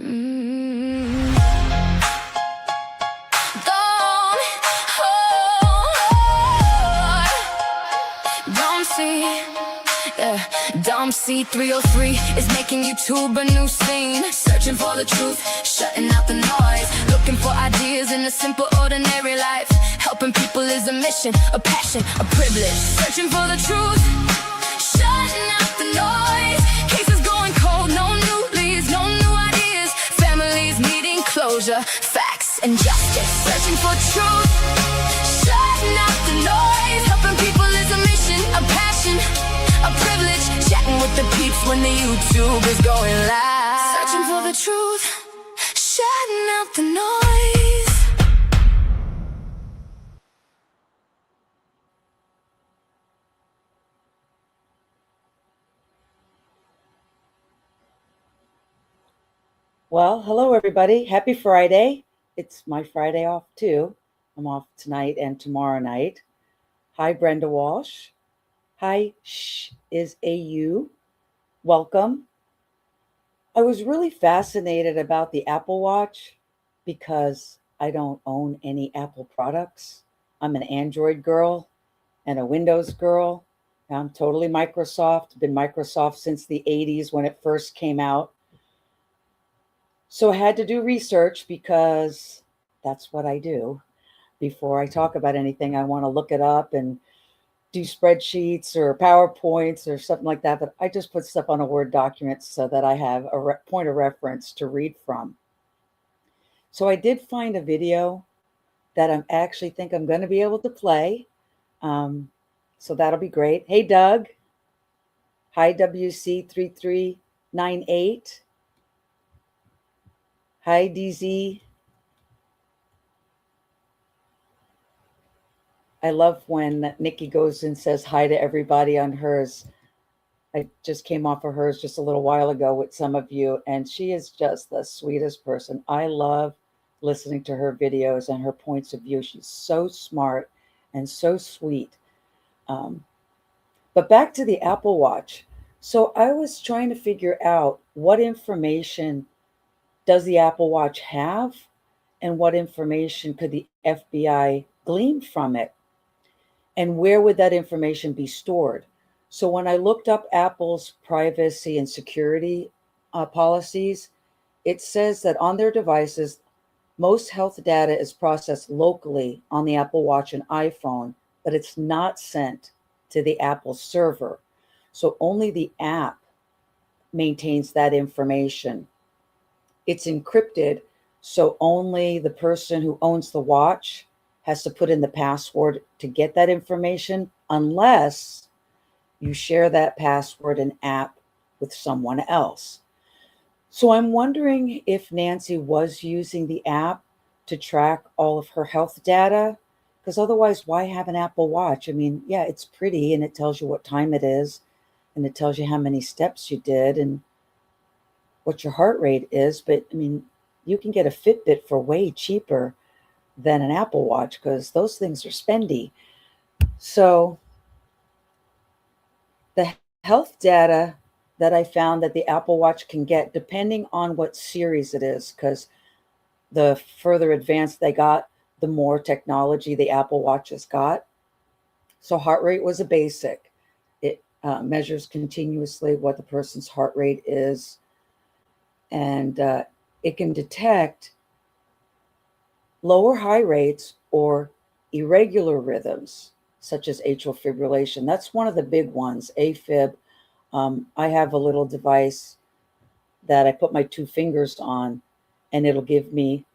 Mm. Don't see, yeah. Dom C303 is making YouTube a new scene. Searching for the truth, shutting out the noise. Looking for ideas in a simple, ordinary life. Helping people is a mission, a passion, a privilege. Searching for the truth, shutting out the noise. Cases going cold, no new leads, no new ideas. Families needing closure, facts and justice. Searching for truth, shutting out the noise. Helping people is a mission, a passion, a privilege. Chatting with the peeps when the YouTube is going live. Searching for the truth, shutting out the noise. Well, hello everybody. Happy Friday. It's my Friday off too. I'm off tonight and tomorrow night. Hi, Brenda Walsh. Hi, Shh is AU. Welcome. I was really fascinated about the Apple Watch because I don't own any Apple products. I'm an Android girl and a Windows girl. I'm totally Microsoft. Been Microsoft since the 80s when it first came out. So I had to do research because that's what I do. Before I talk about anything, I want to look it up and do spreadsheets or PowerPoints or something like that. But I just put stuff on a Word document so that I have a point of reference to read from. So I did find a video that I actually think I'm going to be able to play. So that'll be great. Hey, Doug. Hi, WC3398. Hi, DZ. I love when Nikki goes and says hi to everybody on hers. I just came off of hers just a little while ago with some of you, and she is just the sweetest person. I love listening to her videos and her points of view. She's so smart and so sweet. But back to the Apple Watch. So I was trying to figure out what information does the Apple Watch have and what information could the FBI glean from it? And where would that information be stored? So when I looked up Apple's privacy and security policies, it says that on their devices, most health data is processed locally on the Apple Watch and iPhone, but it's not sent to the Apple server. So only the app maintains that information. It's encrypted, so only the person who owns the watch has to put in the password to get that information, unless you share that password and app with someone else. So I'm wondering if Nancy was using the app to track all of her health data, because otherwise, why have an Apple Watch? I mean, yeah, it's pretty and it tells you what time it is, and it tells you how many steps you did and what your heart rate is. But I mean, you can get a Fitbit for way cheaper than an Apple Watch because those things are spendy. So the health data that I found that the Apple Watch can get, depending on what series it is, because the further advanced they got, the more technology the Apple Watch has got. So heart rate was a basic. It measures continuously what the person's heart rate is. And it can detect lower high rates or irregular rhythms, such as atrial fibrillation. That's one of the big ones, AFib. I have a little device that I put my 2 fingers on, and it'll give me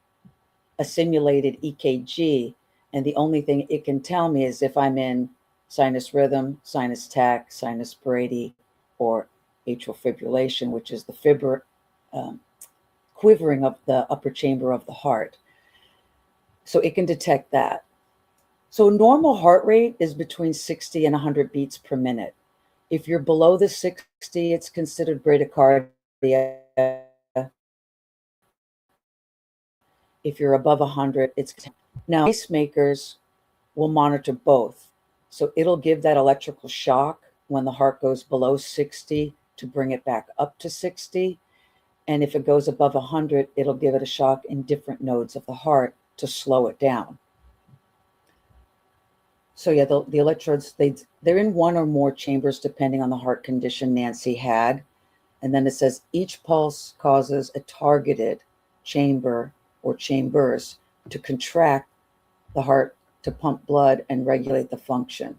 a simulated EKG. And the only thing it can tell me is if I'm in sinus rhythm, sinus tach, sinus brady, or atrial fibrillation, which is the quivering of the upper chamber of the heart. So it can detect that. So normal heart rate is between 60 and 100 beats per minute. If you're below the 60, it's considered bradycardia. If you're above 100, it's now pacemakers will monitor both. So it'll give that electrical shock when the heart goes below 60 to bring it back up to 60. And if it goes above 100, it'll give it a shock in different nodes of the heart to slow it down. So yeah, the electrodes, they're in one or more chambers depending on the heart condition Nancy had. And then it says each pulse causes a targeted chamber or chambers to contract the heart to pump blood and regulate the function.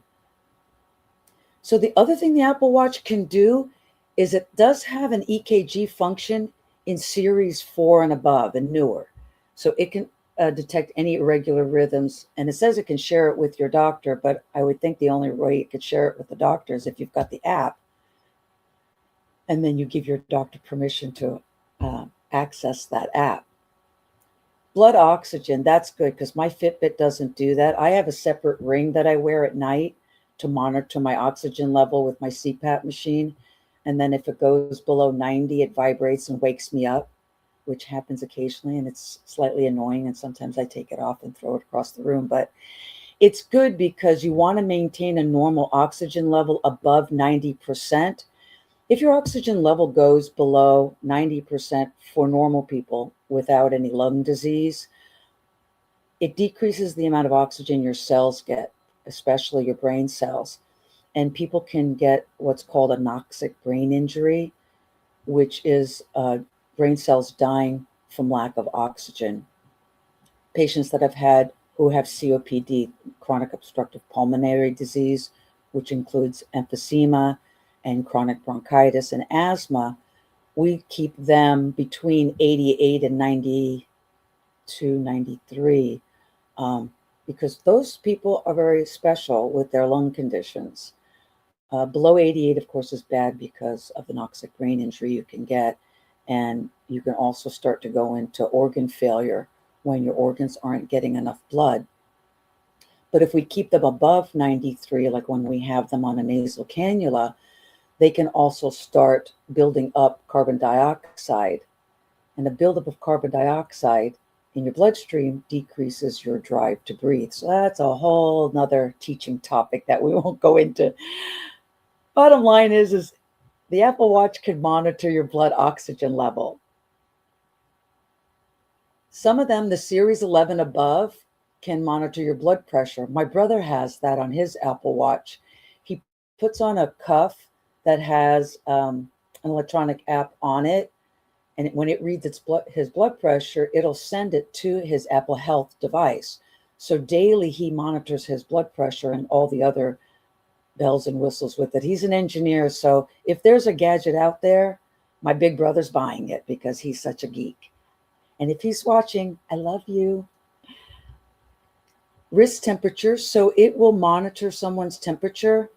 So the other thing the Apple Watch can do is it does have an EKG function in series 4 and above and newer. So it can detect any irregular rhythms, and it says it can share it with your doctor, but I would think the only way you could share it with the doctor is if you've got the app, and then you give your doctor permission to access that app. Blood oxygen, that's good because my Fitbit doesn't do that. I have a separate ring that I wear at night to monitor my oxygen level with my CPAP machine. And then if it goes below 90, it vibrates and wakes me up, which happens occasionally, and it's slightly annoying. And sometimes I take it off and throw it across the room. But it's good because you want to maintain a normal oxygen level above 90%. If your oxygen level goes below 90% for normal people without any lung disease, it decreases the amount of oxygen your cells get, especially your brain cells. And people can get what's called a anoxic brain injury, which is brain cells dying from lack of oxygen. Patients that who have COPD, chronic obstructive pulmonary disease, which includes emphysema and chronic bronchitis and asthma, we keep them between 88 and 92, 93, because those people are very special with their lung conditions. Below 88, of course, is bad because of the anoxic brain injury you can get. And you can also start to go into organ failure when your organs aren't getting enough blood. But if we keep them above 93, like when we have them on a nasal cannula, they can also start building up carbon dioxide. And the buildup of carbon dioxide in your bloodstream decreases your drive to breathe. So that's a whole nother teaching topic that we won't go into. Bottom line is the Apple Watch can monitor your blood oxygen level. Some of them, the Series 11 above, can monitor your blood pressure. My brother has that on his Apple Watch. He puts on a cuff that has an electronic app on it, and when it reads his blood pressure, it'll send it to his Apple Health device. So daily he monitors his blood pressure and all the other bells and whistles with it. He's an engineer, so if there's a gadget out there, my big brother's buying it because he's such a geek. And if he's watching, I love you. Wrist temperature, so it will monitor someone's temperature,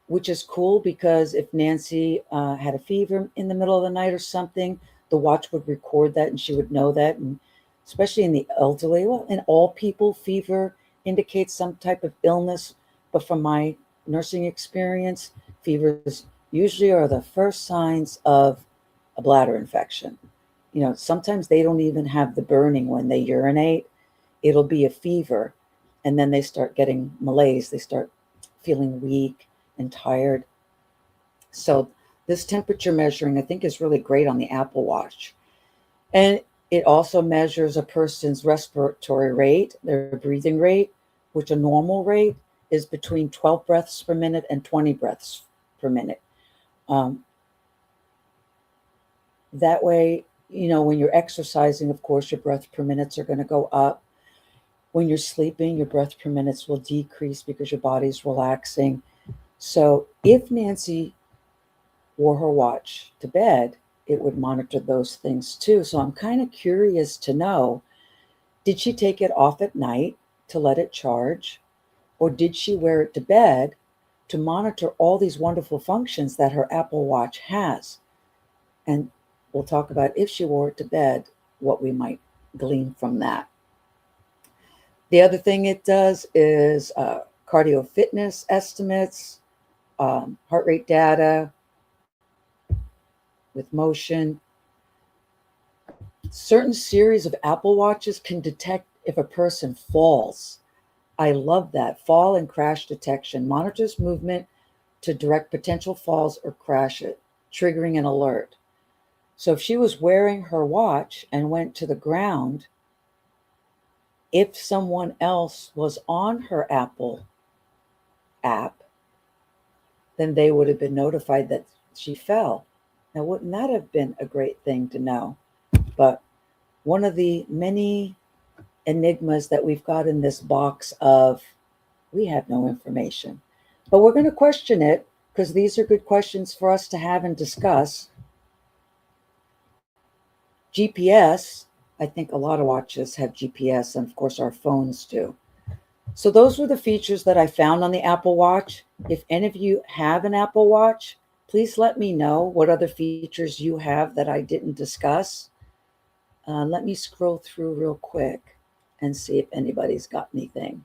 which is cool because if Nancy had a fever in the middle of the night or something, the watch would record that and she would know that. And especially in the elderly, well, in all people, fever indicates some type of illness. But from my nursing experience, fevers usually are the first signs of a bladder infection. You know, sometimes they don't even have the burning when they urinate. It'll be a fever. And then they start getting malaise. They start feeling weak and tired. So this temperature measuring, I think, is really great on the Apple Watch. And it also measures a person's respiratory rate, their breathing rate, which a normal rate is between 12 breaths per minute and 20 breaths per minute. That way, you know, when you're exercising, of course, your breath per minutes are going to go up. When you're sleeping, your breath per minutes will decrease because your body's relaxing. So if Nancy wore her watch to bed, it would monitor those things too. So I'm kind of curious to know, did she take it off at night to let it charge? Or did she wear it to bed to monitor all these wonderful functions that her Apple Watch has? And we'll talk about, if she wore it to bed, what we might glean from that. The other thing it does is cardio fitness estimates, heart rate data with motion. Certain series of Apple Watches can detect if a person falls. I love that. Fall and crash detection monitors movement to direct potential falls or crashes, triggering an alert. So if she was wearing her watch and went to the ground, if someone else was on her Apple app, then they would have been notified that she fell. Now, wouldn't that have been a great thing to know? But one of the many enigmas that we've got in this box of we have no information. But we're going to question it because these are good questions for us to have and discuss. GPS, I think a lot of watches have GPS, and of course our phones do. So those were the features that I found on the Apple Watch. If any of you have an Apple Watch, please let me know what other features you have that I didn't discuss. Let me scroll through real quick and see if anybody's got anything.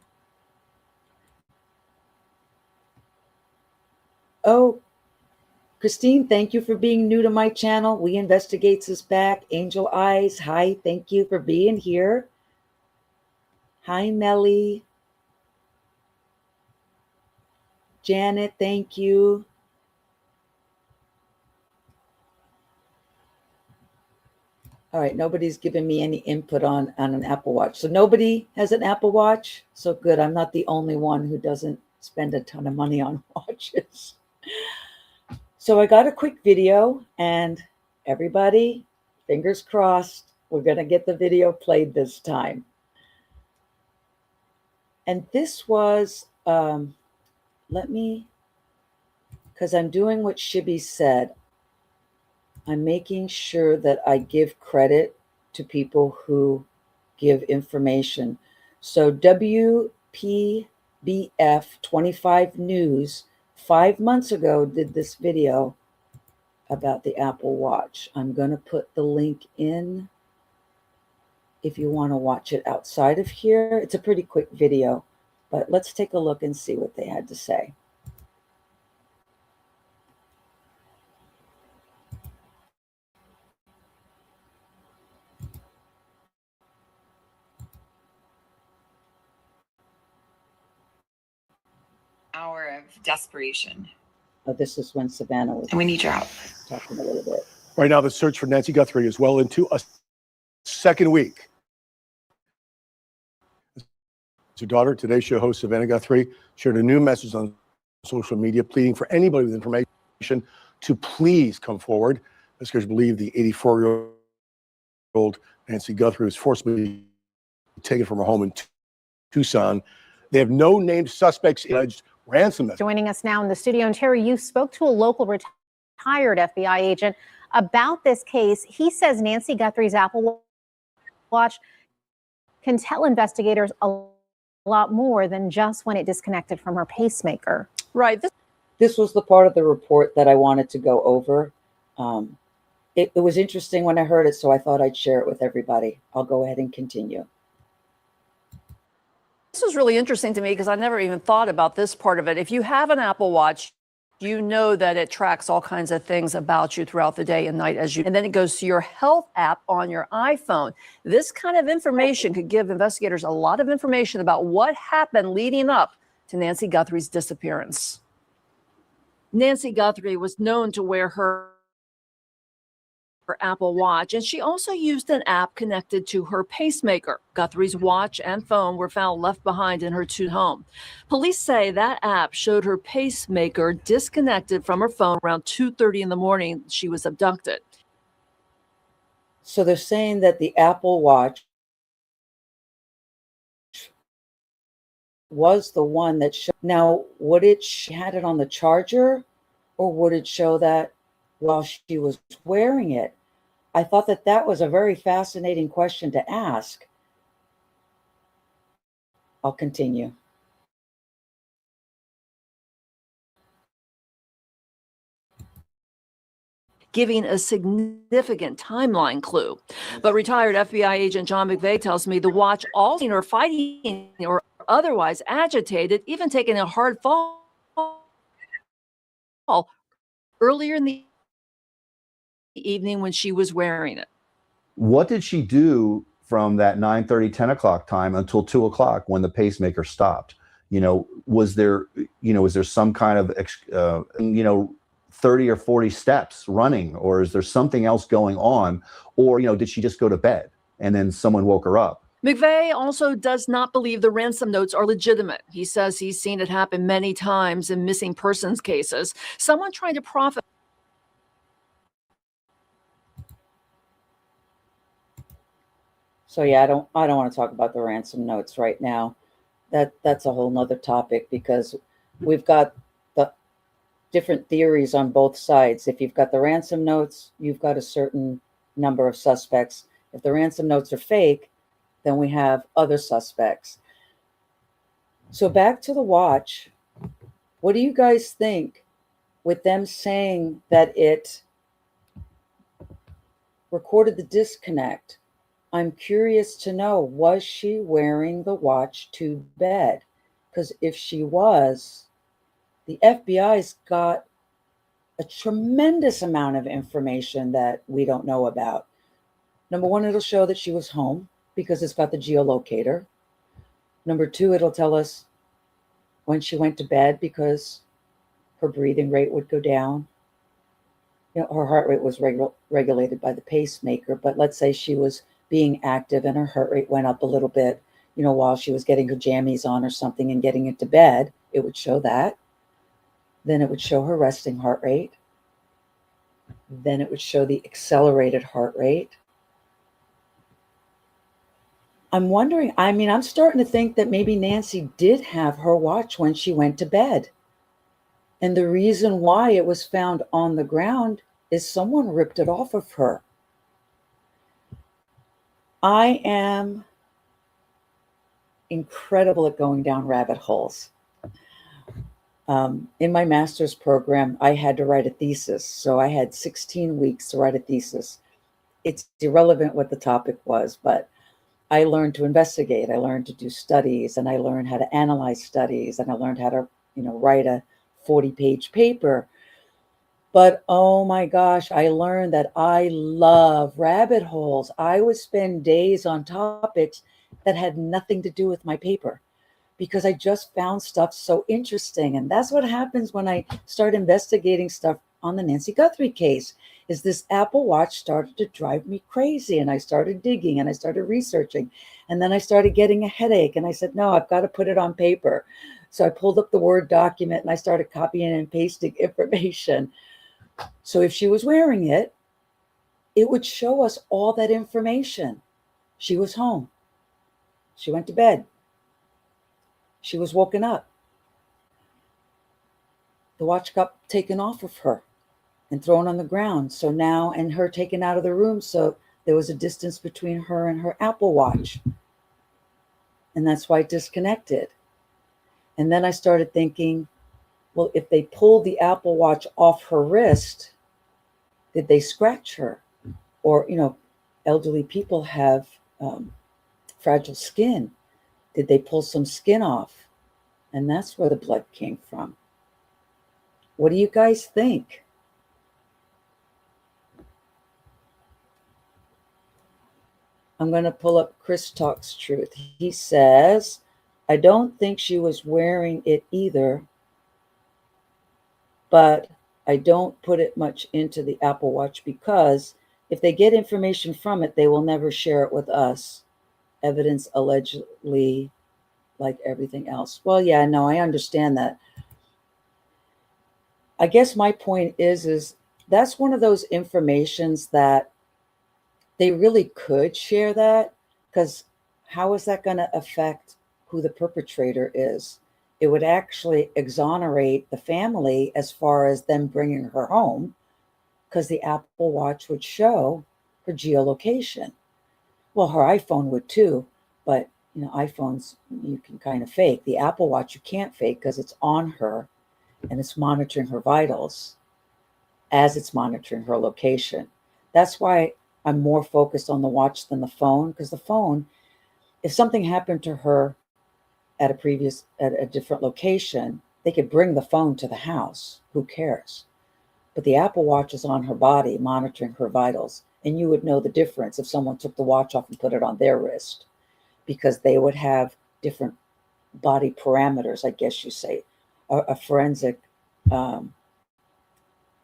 Oh, Christine, thank you for being new to my channel. We Investigates is back. Angel Eyes, hi, thank you for being here. Hi, Melly. Janet, thank you. All right, nobody's giving me any input on an Apple Watch. So nobody has an Apple Watch? So good, I'm not the only one who doesn't spend a ton of money on watches. So I got a quick video, and everybody, fingers crossed, we're going to get the video played this time. And this was, because I'm doing what Shibby said, I'm making sure that I give credit to people who give information. So WPBF 25 News 5 months ago did this video about the Apple Watch. I'm going to put the link in if you want to watch it outside of here. It's a pretty quick video, but let's take a look and see what they had to say. Hour of desperation. Oh, this is when Savannah was And we need your help. talking a little bit. Right now, the search for Nancy Guthrie is well into a second week. Her daughter, Today Show host Savannah Guthrie, shared a new message on social media pleading for anybody with information to please come forward. Investigators believe the 84-year-old Nancy Guthrie was forcibly taken from her home in Tucson. They have no named suspects in alleged ransom. Joining us now in the studio, and Terry, you spoke to a local retired FBI agent about this case. He says Nancy Guthrie's Apple Watch can tell investigators a lot more than just when it disconnected from her pacemaker. Right. This was the part of the report that I wanted to go over. It was interesting when I heard it, so I thought I'd share it with everybody. I'll go ahead and continue. This was really interesting to me because I never even thought about this part of it. If you have an Apple Watch, you know that it tracks all kinds of things about you throughout the day and night and then it goes to your health app on your iPhone. This kind of information could give investigators a lot of information about what happened leading up to Nancy Guthrie's disappearance. Nancy Guthrie was known to wear her Apple Watch, and she also used an app connected to her pacemaker. Guthrie's watch and phone were found left behind in her home. Police say that app showed her pacemaker disconnected from her phone around 2:30 in the morning she was abducted. So they're saying that the Apple Watch was the one that showed. Now, would it had it on the charger, or would it show that while she was wearing it? I thought that that was a very fascinating question to ask. I'll continue. Giving a significant timeline clue. But retired FBI agent John McVeigh tells me the watch also or fighting or otherwise agitated, even taking a hard fall earlier in the evening when she was wearing it. What did she do from that 9:30, 10 o'clock time until 2 o'clock when the pacemaker stopped? Was there some kind of, 30 or 40 steps running, or is there something else going on? Or, did she just go to bed and then someone woke her up? McVeigh also does not believe the ransom notes are legitimate. He says he's seen it happen many times in missing persons cases. Someone trying to profit. So yeah, I don't want to talk about the ransom notes right now. That's a whole nother topic, because we've got the different theories on both sides. If you've got the ransom notes, you've got a certain number of suspects. If the ransom notes are fake, then we have other suspects. So back to the watch. What do you guys think with them saying that it recorded the disconnect? I'm curious to know, was she wearing the watch to bed? Because if she was, the FBI's got a tremendous amount of information that we don't know about. Number one, it'll show that she was home because it's got the geolocator. Number two, it'll tell us when she went to bed, because her breathing rate would go down. Her heart rate was regulated by the pacemaker, but let's say she was being active and her heart rate went up a little bit, while she was getting her jammies on or something and getting into bed, it would show that. Then it would show her resting heart rate. Then it would show the accelerated heart rate. I'm wondering, I'm starting to think that maybe Nancy did have her watch when she went to bed. And the reason why it was found on the ground is someone ripped it off of her. I am incredible at going down rabbit holes. In my master's program, I had to write a thesis. So I had 16 weeks to write a thesis. It's irrelevant what the topic was, but I learned to investigate. I learned to do studies, and I learned how to analyze studies, and I learned how to, write a 40-page paper. But oh my gosh, I learned that I love rabbit holes. I would spend days on topics that had nothing to do with my paper, because I just found stuff so interesting. And that's what happens when I start investigating stuff on the Nancy Guthrie case, is this Apple Watch started to drive me crazy. And I started digging and I started researching. And then I started getting a headache. And I said, no, I've got to put it on paper. So I pulled up the Word document and I started copying and pasting information. So if she was wearing it, it would show us all that information. She was home. She went to bed. She was woken up. The watch got taken off of her and thrown on the ground. So now, and her taken out of the room. So there was a distance between her and her Apple Watch. And that's why it disconnected. And then I started thinking, well, if they pulled the Apple Watch off her wrist, did they scratch her? Or, elderly people have fragile skin. Did they pull some skin off? And that's where the blood came from. What do you guys think? I'm going to pull up Chris Talks Truth. He says, I don't think she was wearing it either, but I don't put it much into the Apple Watch, because if they get information from it, they will never share it with us. Evidence allegedly, like everything else. Well, yeah, no, I understand that. I guess my point is that's one of those informations that they really could share that, because how is that going to affect who the perpetrator is? It would actually exonerate the family as far as them bringing her home, because the Apple Watch would show her geolocation. Well, her iPhone would too, but iPhones you can kind of fake. The Apple Watch you can't fake, because it's on her and it's monitoring her vitals as it's monitoring her location. That's why I'm more focused on the watch than the phone, because the phone, if something happened to her at a different location, they could bring the phone to the house. Who cares? But the Apple Watch is on her body, monitoring her vitals. And you would know the difference if someone took the watch off and put it on their wrist, because they would have different body parameters, I guess you say. A forensic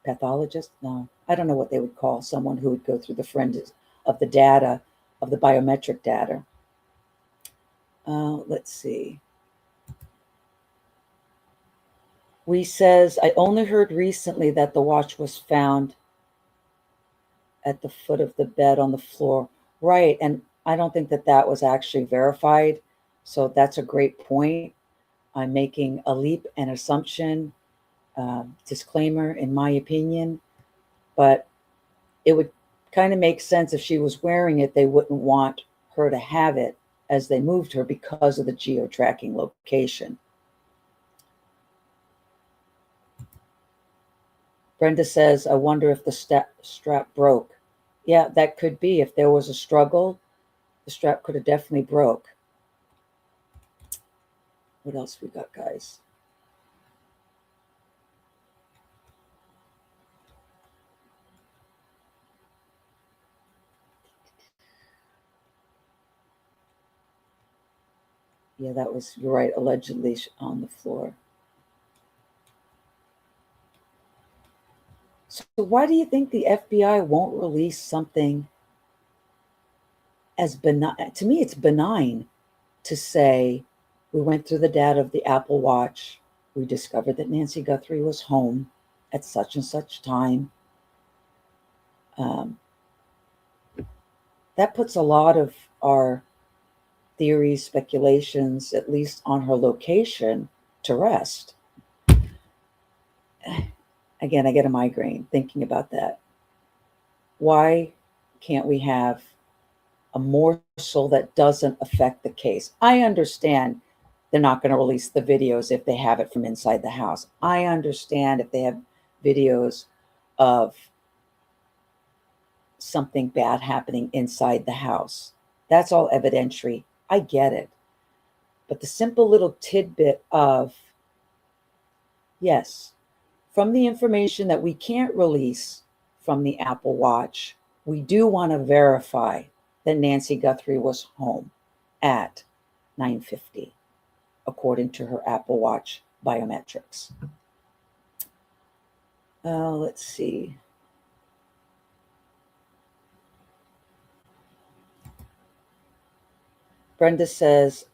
pathologist? No, I don't know what they would call someone who would go through the forensics of the data, of the biometric data. Let's see. We says, I only heard recently that the watch was found at the foot of the bed on the floor. Right, and I don't think that that was actually verified. So that's a great point. I'm making a leap and assumption, disclaimer in my opinion, but it would kind of make sense if she was wearing it, they wouldn't want her to have it as they moved her because of the geo-tracking location. Brenda says, I wonder if the strap broke. Yeah, that could be. If there was a struggle, the strap could have definitely broke. What else we got, guys? Yeah, that was, you're right, allegedly on the floor. So why do you think the FBI won't release something as benign? To me, it's benign to say, we went through the data of the Apple Watch. We discovered that Nancy Guthrie was home at such and such time. That puts a lot of our theories, speculations, at least on her location, to rest. Again, I get a migraine thinking about that. Why can't we have a morsel that doesn't affect the case? I understand they're not going to release the videos if they have it from inside the house. I understand if they have videos of something bad happening inside the house. That's all evidentiary. I get it. But the simple little tidbit of, yes, from the information that we can't release from the Apple Watch, we do want to verify that Nancy Guthrie was home at 9:50, according to her Apple Watch biometrics. Let's see. Brenda says,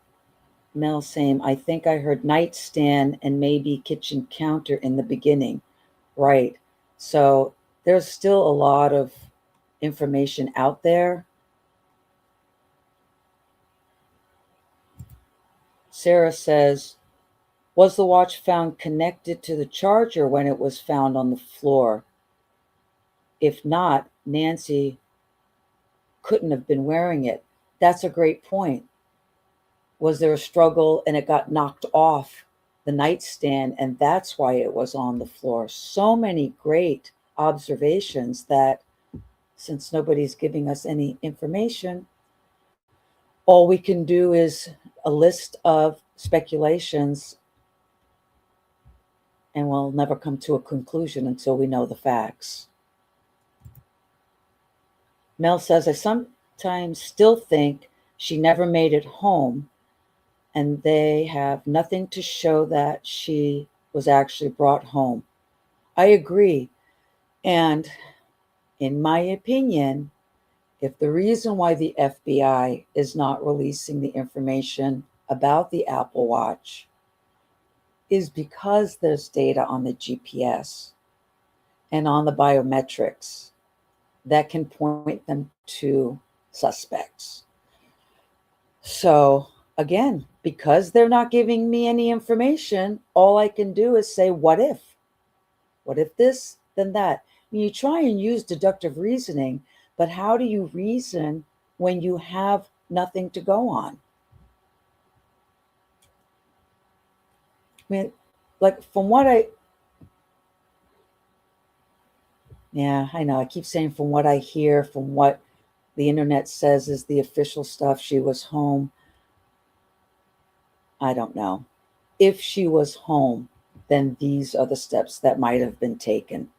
Mel, same. I think I heard nightstand and maybe kitchen counter in the beginning. Right. So there's still a lot of information out there. Sarah says, was the watch found connected to the charger when it was found on the floor? If not, Nancy couldn't have been wearing it. That's a great point. Was there a struggle and it got knocked off the nightstand and that's why it was on the floor? So many great observations that, since nobody's giving us any information, all we can do is a list of speculations, and we'll never come to a conclusion until we know the facts. Mel says, I sometimes still think she never made it home and they have nothing to show that she was actually brought home. I agree. And in my opinion, if the reason why the FBI is not releasing the information about the Apple Watch is because there's data on the GPS and on the biometrics that can point them to suspects. So again, because they're not giving me any information, all I can do is say, what if? What if this, then that? I mean, you try and use deductive reasoning, but how do you reason when you have nothing to go on? I mean, like from what yeah, I know. I keep saying from what I hear, from what the internet says is the official stuff, she was home. I don't know. If she was home, then these are the steps that might have been taken.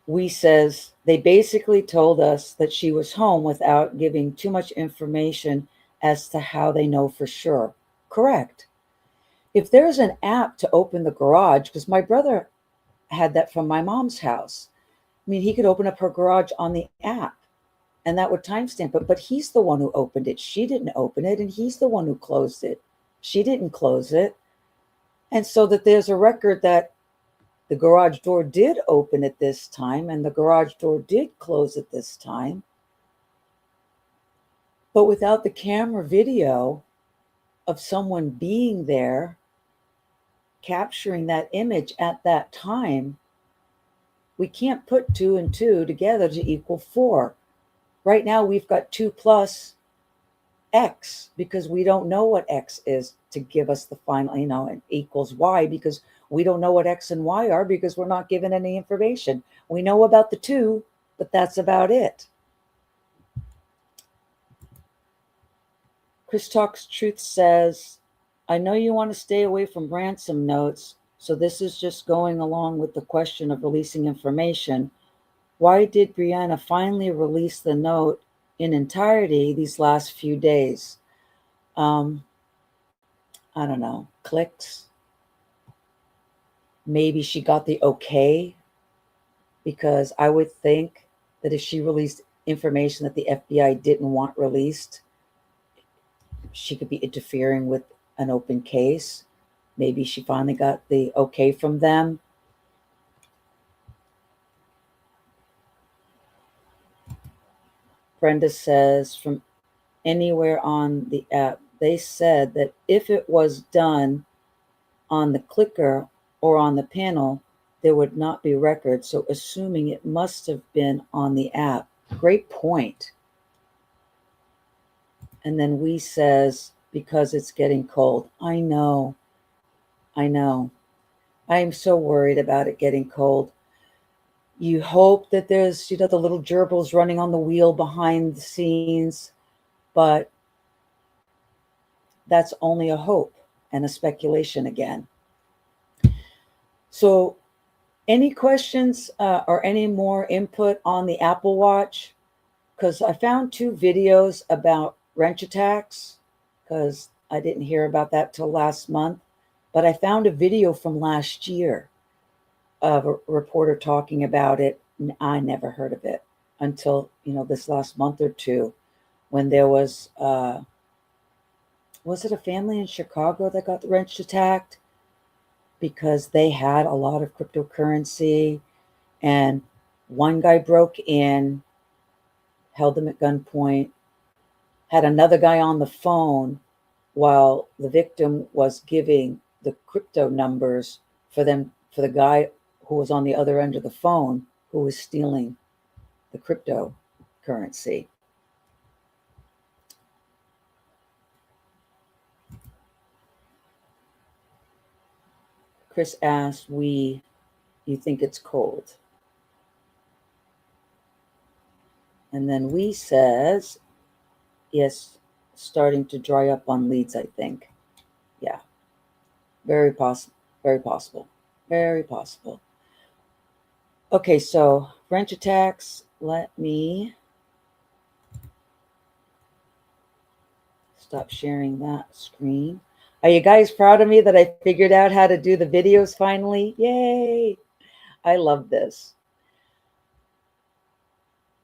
We says they basically told us that she was home without giving too much information as to how they know for sure. Correct. If there's an app to open the garage, because my brother had that from my mom's house. I mean, he could open up her garage on the app and that would timestamp it, but he's the one who opened it. She didn't open it, and he's the one who closed it. She didn't close it. And so that there's a record that the garage door did open at this time and the garage door did close at this time. But without the camera video of someone being there, capturing that image at that time, we can't put 2 and 2 together to equal 4. Right now, we've got 2 plus X because we don't know what X is to give us the final, and equals Y because we don't know what X and Y are because we're not given any information. We know about the 2, but that's about it. Chris Talks Truth says, I know you want to stay away from ransom notes, so this is just going along with the question of releasing information. Why did Brianna finally release the note in entirety these last few days? I don't know, clicks. Maybe she got the okay, because I would think that if she released information that the FBI didn't want released, she could be interfering with an open case. Maybe she finally got the okay from them. Brenda says, from anywhere on the app, they said that if it was done on the clicker or on the panel, there would not be record. So assuming it must have been on the app. Great point. And then we says, because it's getting cold. I know. I am so worried about it getting cold. You hope that there's, the little gerbils running on the wheel behind the scenes, but that's only a hope and a speculation again. So any questions or any more input on the Apple Watch? Because I found 2 videos about wrench attacks, because I didn't hear about that till last month. But I found a video from last year of a reporter talking about it. And I never heard of it until, this last month or 2, when there was it a family in Chicago that got wrench attacked? Because they had a lot of cryptocurrency, and one guy broke in, held them at gunpoint, had another guy on the phone while the victim was giving the crypto numbers for the guy who was on the other end of the phone who was stealing the cryptocurrency. Chris asked, you think it's cold? And then we says, yes, starting to dry up on leads, I think. Yeah, very possible, very possible, very possible. Okay, so wrench attacks, let me stop sharing that screen. Are you guys proud of me that I figured out how to do the videos finally? Yay! I love this.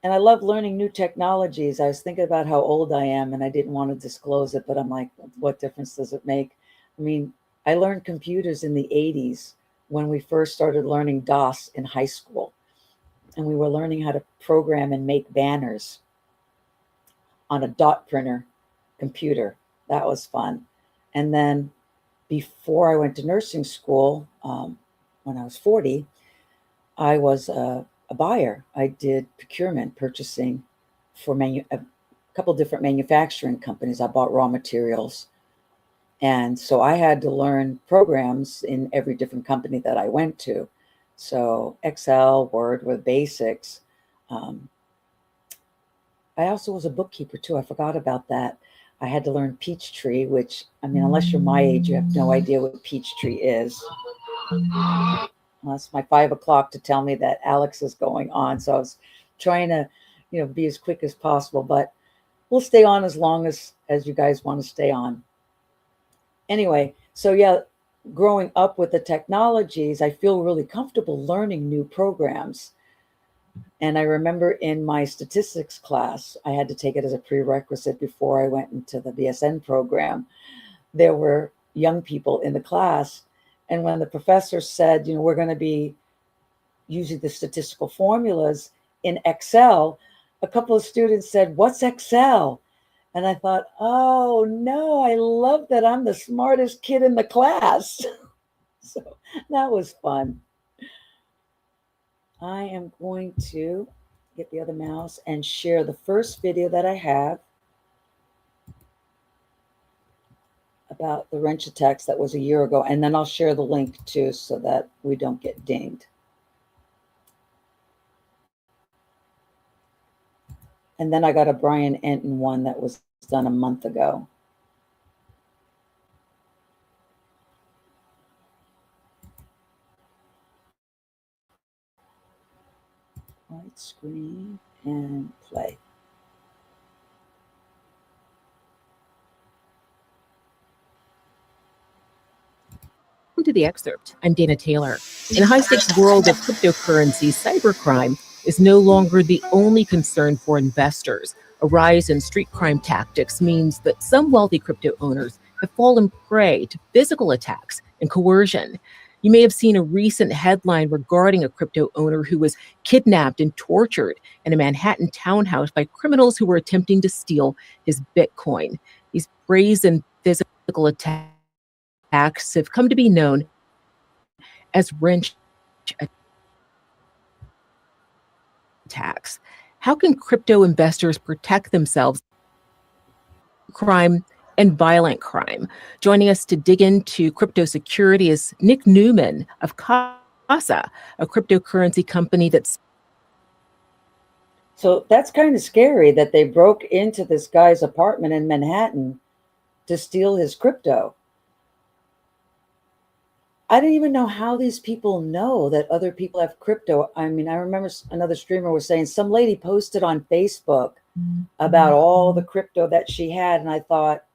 And I love learning new technologies. I was thinking about how old I am and I didn't want to disclose it, but I'm like, what difference does it make? I mean, I learned computers in the 80s when we first started learning DOS in high school. And we were learning how to program and make banners on a dot printer computer. That was fun. And then before I went to nursing school, when I was 40, I was a buyer. I did procurement, purchasing for a couple different manufacturing companies. I bought raw materials. And so I had to learn programs in every different company that I went to. So Excel, Word were basics. I also was a bookkeeper too. I forgot about that. I had to learn Peachtree, which, I mean, unless you're my age, you have no idea what Peachtree is. Well, that's my 5 o'clock to tell me that Alex is going on. So I was trying to, be as quick as possible, but we'll stay on as long as you guys want to stay on. Anyway, so yeah, growing up with the technologies, I feel really comfortable learning new programs. And I remember in my statistics class, I had to take it as a prerequisite before I went into the BSN program. There were young people in the class. And when the professor said, you know, we're going to be using the statistical formulas in Excel, a couple of students said, "What's Excel?" And I thought, oh no, I love that I'm the smartest kid in the class. So that was fun. I am going to get the other mouse and share the first video that I have about the wrench attacks that was a year ago. And then I'll share the link too so that we don't get dinged. And then I got a Brian Enton one that was done a month ago. White screen and play. Welcome to the excerpt. I'm Dana Taylor. In a high-stakes world of cryptocurrency, cybercrime is no longer the only concern for investors. A rise in street crime tactics means that some wealthy crypto owners have fallen prey to physical attacks and coercion. You may have seen a recent headline regarding a crypto owner who was kidnapped and tortured in a Manhattan townhouse by criminals who were attempting to steal his Bitcoin. These brazen physical attacks have come to be known as wrench attacks. How can crypto investors protect themselves from crime and violent crime? Joining us to dig into crypto security is Nick Newman of Casa, a cryptocurrency company that's. So that's kind of scary that they broke into this guy's apartment in Manhattan to steal his crypto. I didn't even know how these people know that other people have crypto. I mean, I remember another streamer was saying some lady posted on Facebook about all the crypto that she had. And I thought,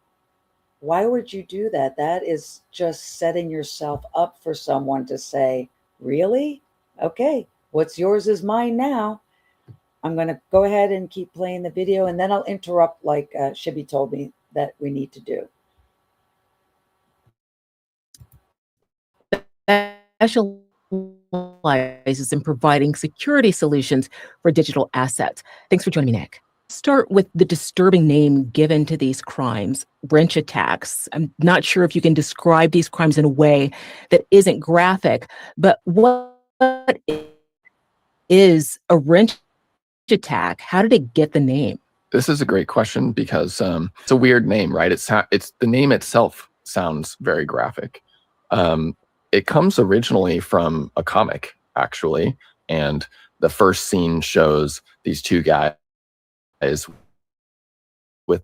why would you do that? That is just setting yourself up for someone to say, really? Okay, what's yours is mine now. I'm going to go ahead and keep playing the video, and then I'll interrupt like Shibby told me that we need to do. Specializes in providing security solutions for digital assets. Thanks for joining me, Nick. Start with the disturbing name given to these crimes, wrench attacks. I'm not sure if you can describe these crimes in a way that isn't graphic, but what is a wrench attack? How did it get the name? This is a great question because it's a weird name, right? It's the name itself sounds very graphic. It comes originally from a comic, actually, and the first scene shows these two guys with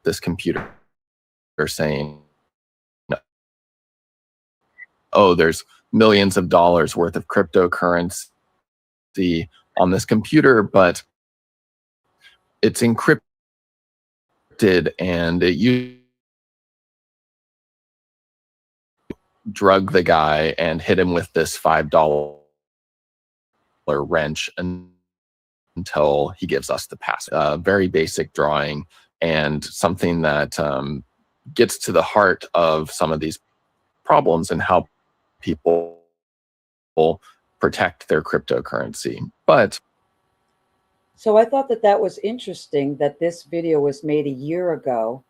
this computer saying, oh, there's millions of dollars worth of cryptocurrency on this computer, but it's encrypted and you drug the guy and hit him with this $5 wrench until he gives us the pass. Very basic drawing and something that gets to the heart of some of these problems and how people protect their cryptocurrency. But so I thought that that was interesting that this video was made a year ago.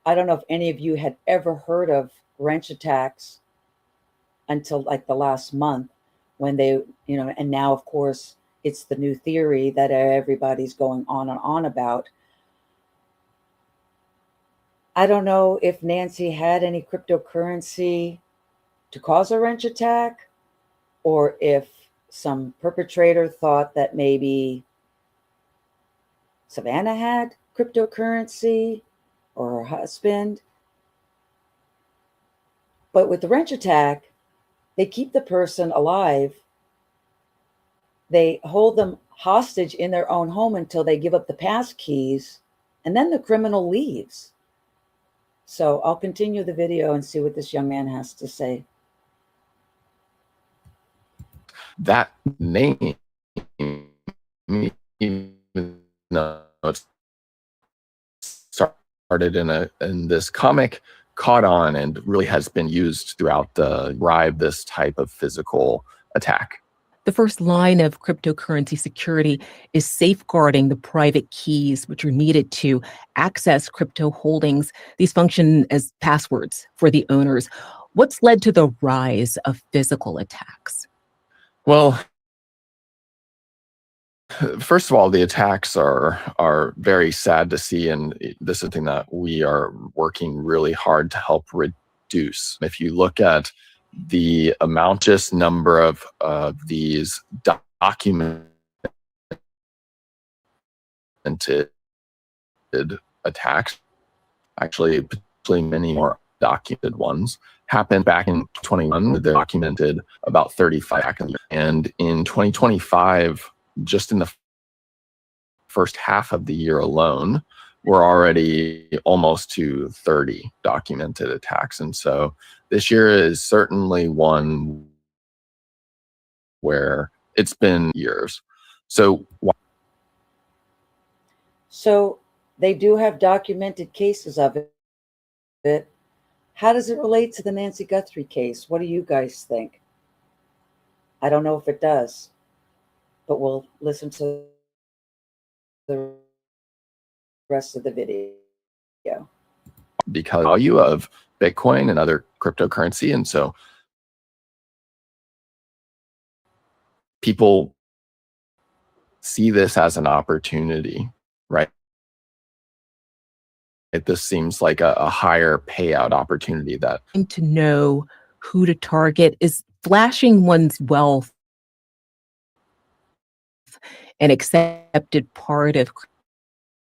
I don't know if any of you had ever heard of wrench attacks until like the last month when they, you know, and now of course it's the new theory that everybody's going on and on about. I don't know if Nancy had any cryptocurrency to cause a wrench attack, or if some perpetrator thought that maybe Savannah had cryptocurrency or her husband. But with the wrench attack, they keep the person alive. They hold them hostage in their own home until they give up the pass keys, and then the criminal leaves. So I'll continue the video and see what this young man has to say. That name, even though it started in this comic, caught on and really has been used throughout the drive this type of physical attack. The first line of cryptocurrency security is safeguarding the private keys which are needed to access crypto holdings. These function as passwords for the owners. What's led to the rise of physical attacks? Well, first of all, the attacks are very sad to see, and this is something that we are working really hard to help reduce. If you look at the amount, just number of these documented attacks, actually potentially many more documented ones, happened back in 2021. They documented about 35, and in 2025, just in the first half of the year alone, we're already almost to 30 documented attacks. And so this year is certainly one where it's been years. So they do have documented cases of it. How does it relate to the Nancy Guthrie case? What do you guys think? I don't know if it does, but we'll listen to the rest of the video. Because value of Bitcoin and other cryptocurrency, and so people see this as an opportunity, right? This seems like a higher payout opportunity. That To know who to target, is flashing one's wealth an accepted part of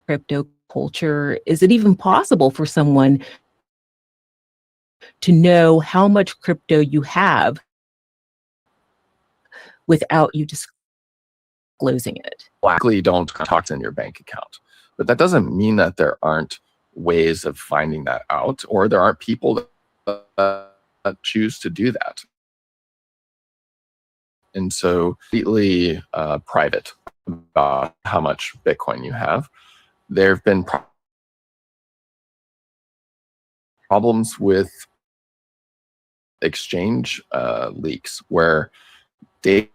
crypto culture? Is it even possible for someone to know how much crypto you have without you disclosing it? likely don't talk in your bank account, but that doesn't mean that there aren't ways of finding that out, or there aren't people that choose to do that. And so completely private about how much Bitcoin you have. There have been problems with exchange leaks where data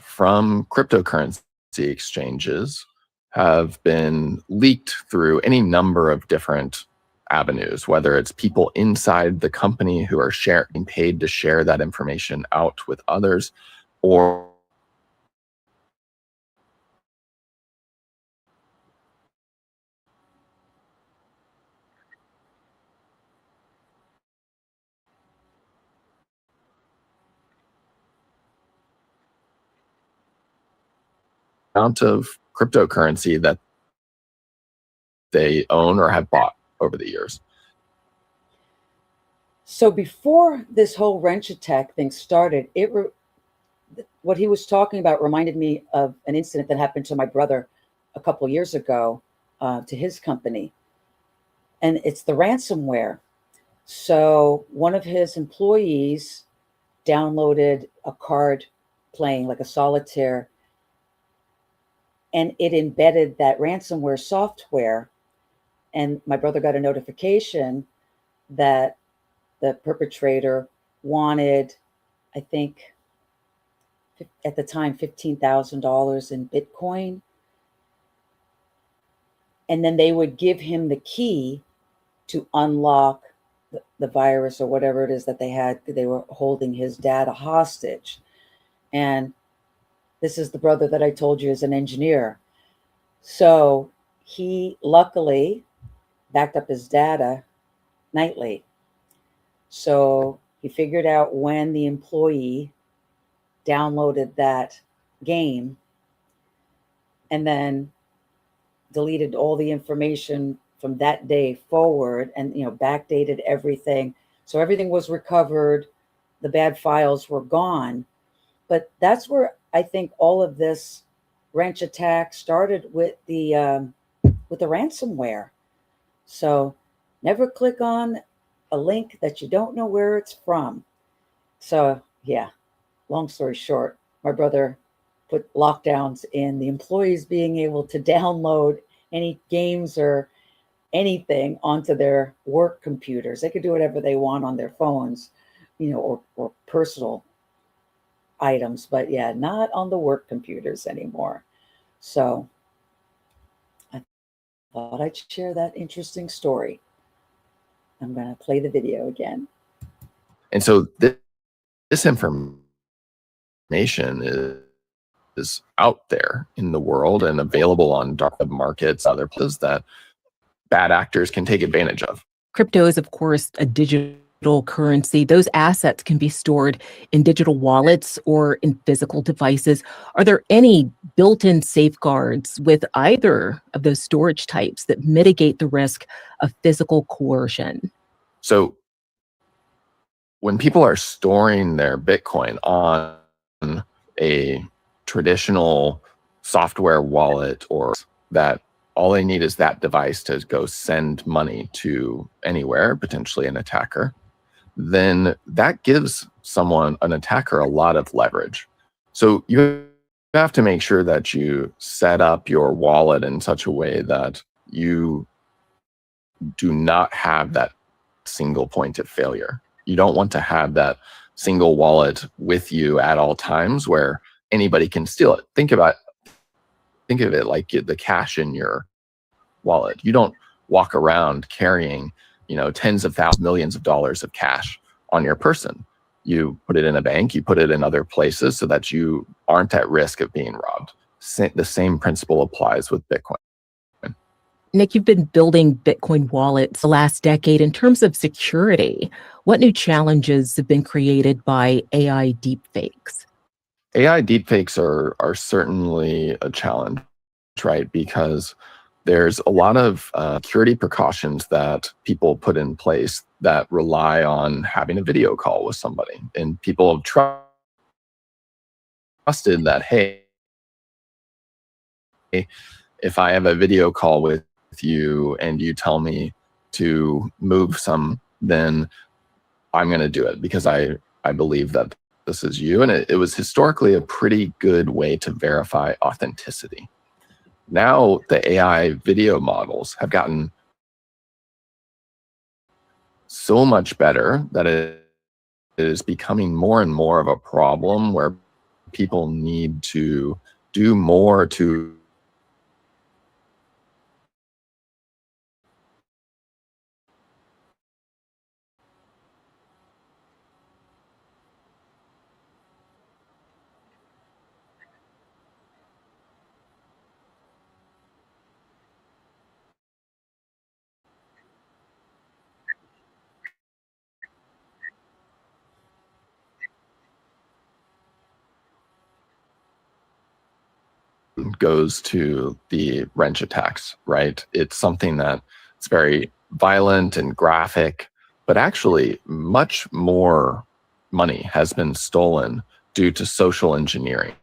from cryptocurrency exchanges have been leaked through any number of different avenues, whether it's people inside the company who are being paid to share that information out with others, or amount of cryptocurrency that they own or have bought over the years. So before this whole wrench attack thing started, what he was talking about reminded me of an incident that happened to my brother a couple years ago to his company. And it's the ransomware. So one of his employees downloaded a card playing like a solitaire, and it embedded that ransomware software. And my brother got a notification that the perpetrator wanted, I think at the time, $15,000 in Bitcoin. And then they would give him the key to unlock the virus or whatever it is that they had. They were holding his data hostage. And this is the brother that I told you is an engineer. So he luckily backed up his data nightly. So he figured out when the employee downloaded that game and then deleted all the information from that day forward, and backdated everything. So everything was recovered. The bad files were gone. But that's where I think all of this wrench attack started, with the ransomware. So Never click on a link that you don't know where it's from. So, yeah, long story short, my brother put lockdowns in the employees being able to download any games or anything onto their work computers. They could do whatever they want on their phones, or personal items, but yeah, not on the work computers anymore. So I thought I'd share that interesting story. I'm going to play the video again. And so this information is out there in the world and available on dark web markets, other places that bad actors can take advantage of. Crypto is, of course, a digital currency. Those assets can be stored in digital wallets or in physical devices. Are there any built-in safeguards with either of those storage types that mitigate the risk of physical coercion? So when people are storing their Bitcoin on a traditional software wallet, or that all they need is that device to go send money to anywhere, potentially an attacker, then that gives an attacker, a lot of leverage. So you have to make sure that you set up your wallet in such a way that you do not have that single point of failure. You don't want to have that single wallet with you at all times where anybody can steal it. Think of it like the cash in your wallet. You don't walk around carrying, tens of thousands, millions of dollars of cash on your person. You put it in a bank, you put it in other places so that you aren't at risk of being robbed. The same principle applies with Bitcoin. Nick, you've been building Bitcoin wallets the last decade. In terms of security, what new challenges have been created by AI deepfakes? AI deepfakes are certainly a challenge, right? Because there's a lot of security precautions that people put in place that rely on having a video call with somebody. And people have trusted that, hey, if I have a video call with you and you tell me to move then I'm going to do it because I believe that this is you. And it was historically a pretty good way to verify authenticity. Now the AI video models have gotten so much better that it is becoming more and more of a problem where people need to do more to goes to the wrench attacks, right? It's something that it's very violent and graphic, but actually much more money has been stolen due to social engineering,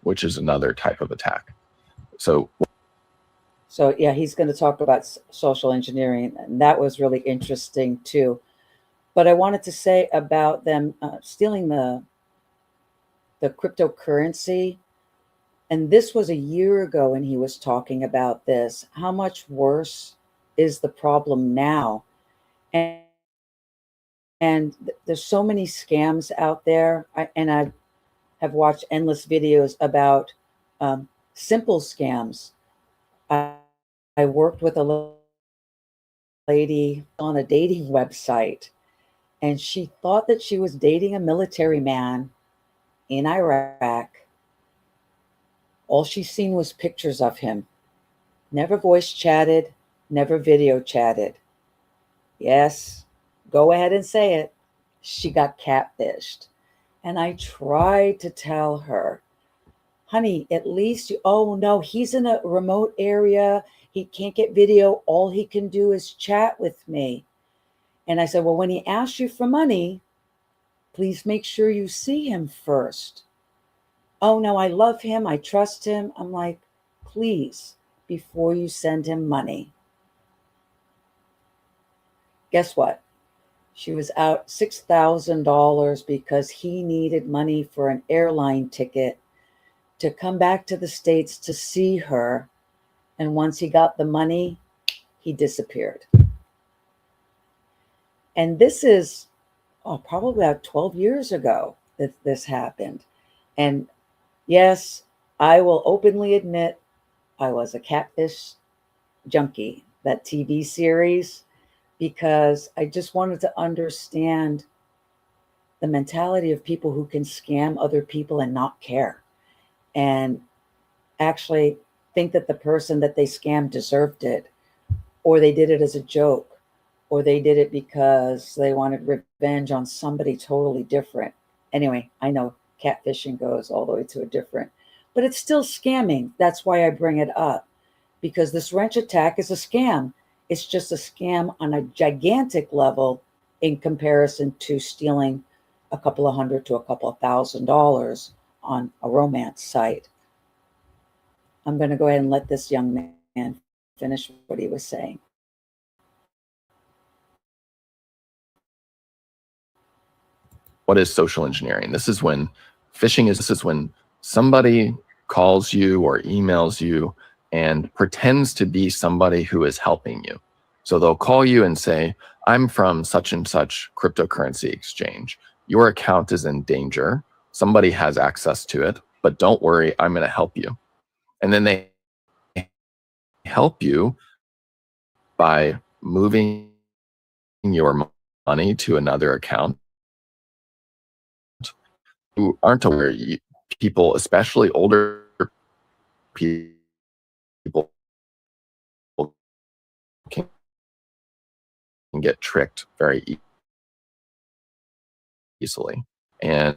which is another type of attack. So yeah, he's going to talk about social engineering, and that was really interesting too. But I wanted to say about them stealing the cryptocurrency. And this was a year ago when he was talking about this. How much worse is the problem now? And there's so many scams out there. I have watched endless videos about simple scams. I worked with a lady on a dating website, and she thought that she was dating a military man in Iraq. All she's seen was pictures of him. Never voice chatted, never video chatted. Yes, go ahead and say it. She got catfished. And I tried to tell her, honey, at least oh no, he's in a remote area. He can't get video. All he can do is chat with me. And I said, well, when he asks you for money, please make sure you see him first. Oh no, I love him. I trust him. I'm like, please, before you send him money. Guess what? She was out $6,000 because he needed money for an airline ticket to come back to the States to see her. And once he got the money, he disappeared. And this is probably about 12 years ago that this happened. And yes, I will openly admit I was a catfish junkie, that TV series, because I just wanted to understand the mentality of people who can scam other people and not care, and actually think that the person that they scammed deserved it, or they did it as a joke, or they did it because they wanted revenge on somebody totally different. Anyway, I know catfishing goes all the way to a different, but it's still scamming. That's why I bring it up, because this wrench attack is a scam. It's just a scam on a gigantic level in comparison to stealing a couple of hundred to a couple of $1,000s on a romance site. I'm going to go ahead and let this young man finish what he was saying. What is social engineering? This is when this is when somebody calls you or emails you and pretends to be somebody who is helping you. So they'll call you and say, I'm from such and such cryptocurrency exchange. Your account is in danger. Somebody has access to it, but don't worry, I'm going to help you. And then they help you by moving your money to another account. Who aren't aware, people, especially older people, can get tricked very easily. And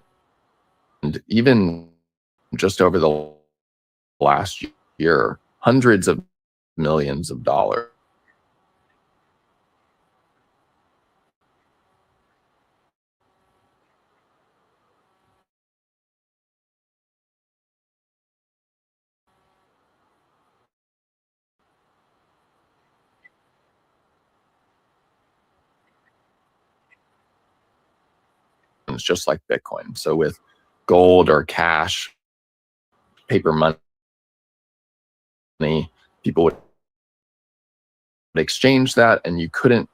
even just over the last year, hundreds of millions of dollars just like Bitcoin. So with gold or cash, paper money, people would exchange that, and you couldn't